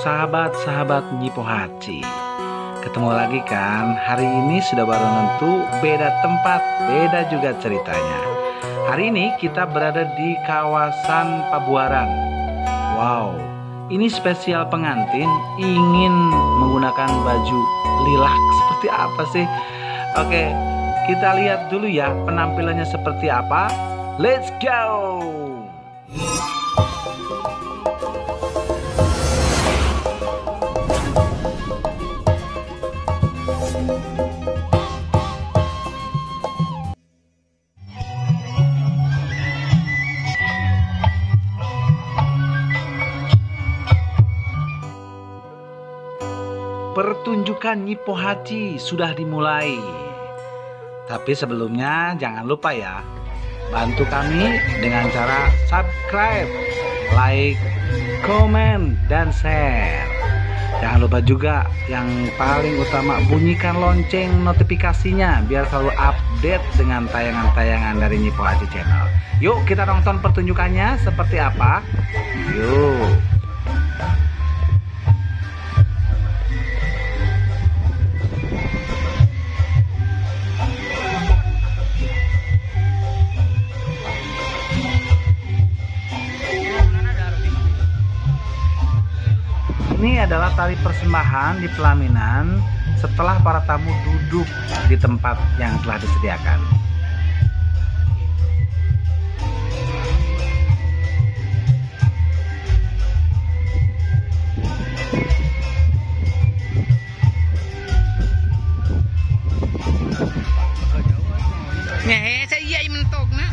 sahabat-sahabat Nyipo Haji. Ketemu lagi kan? Hari ini sudah bareng tentu, beda tempat, beda juga ceritanya. Hari ini kita berada di kawasan Pabuaran. Wow, ini spesial pengantin ingin menggunakan baju lilac seperti apa sih? Oke, kita lihat dulu ya penampilannya seperti apa. Let's go! Pertunjukan Nyipo Haji sudah dimulai. Tapi sebelumnya jangan lupa ya, bantu kami dengan cara subscribe, like, komen, dan share. Jangan lupa juga yang paling utama bunyikan lonceng notifikasinya biar selalu update dengan tayangan-tayangan dari Nyipo Haji Channel. Yuk kita nonton pertunjukannya seperti apa. Yuk. Ini adalah tari persembahan di pelaminan setelah para tamu duduk di tempat yang telah disediakan. Ngehe saya mentok nah.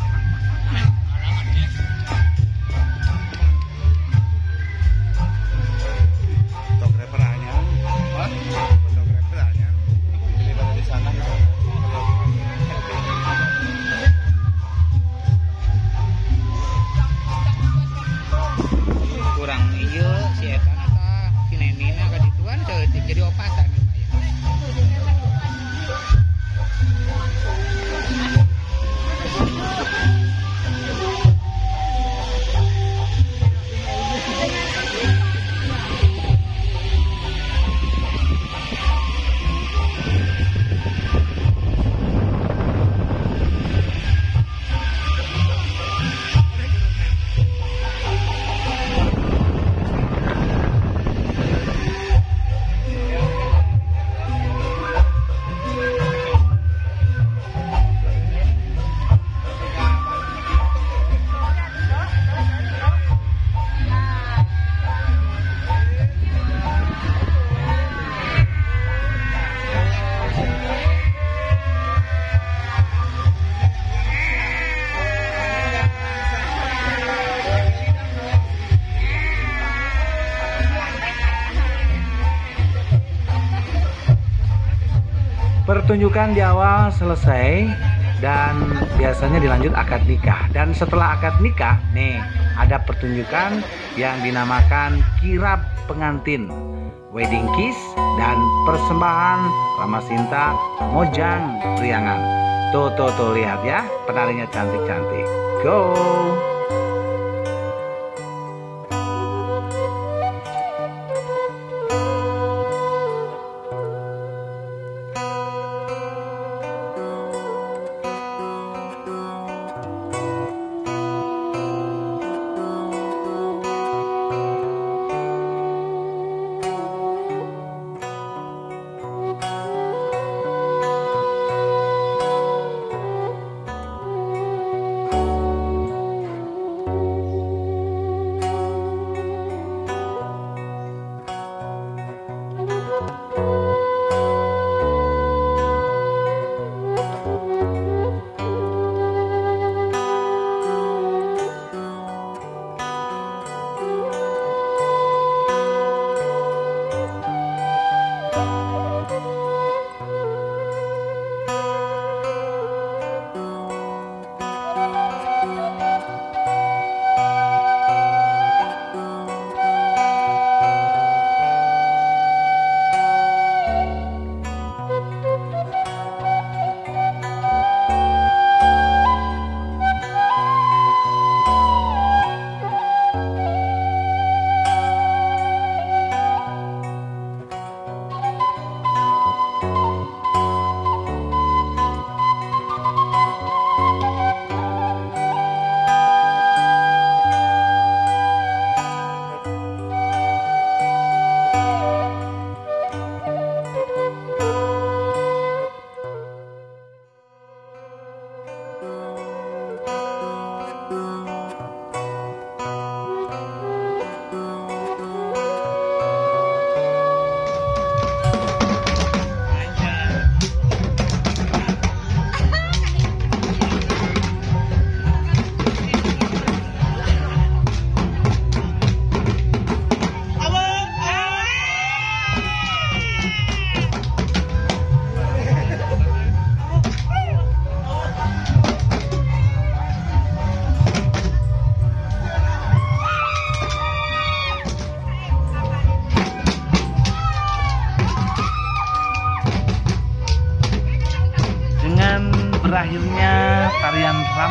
Jadi opatan Pertunjukan di awal selesai dan biasanya dilanjut akad nikah. Dan setelah akad nikah, nih ada pertunjukan yang dinamakan kirap pengantin, wedding kiss, dan persembahan Ramasinta Mojang Priangan. Tuh lihat ya, penarinya cantik-cantik. Go!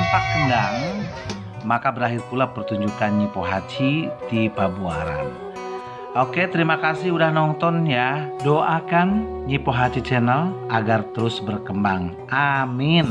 tanpa kendang, maka berakhir pula pertunjukan Nyi Po Haji di Pabuaran. Oke, terima kasih udah nonton ya. Doakan Nyi Po Haji Channel agar terus berkembang. Amin.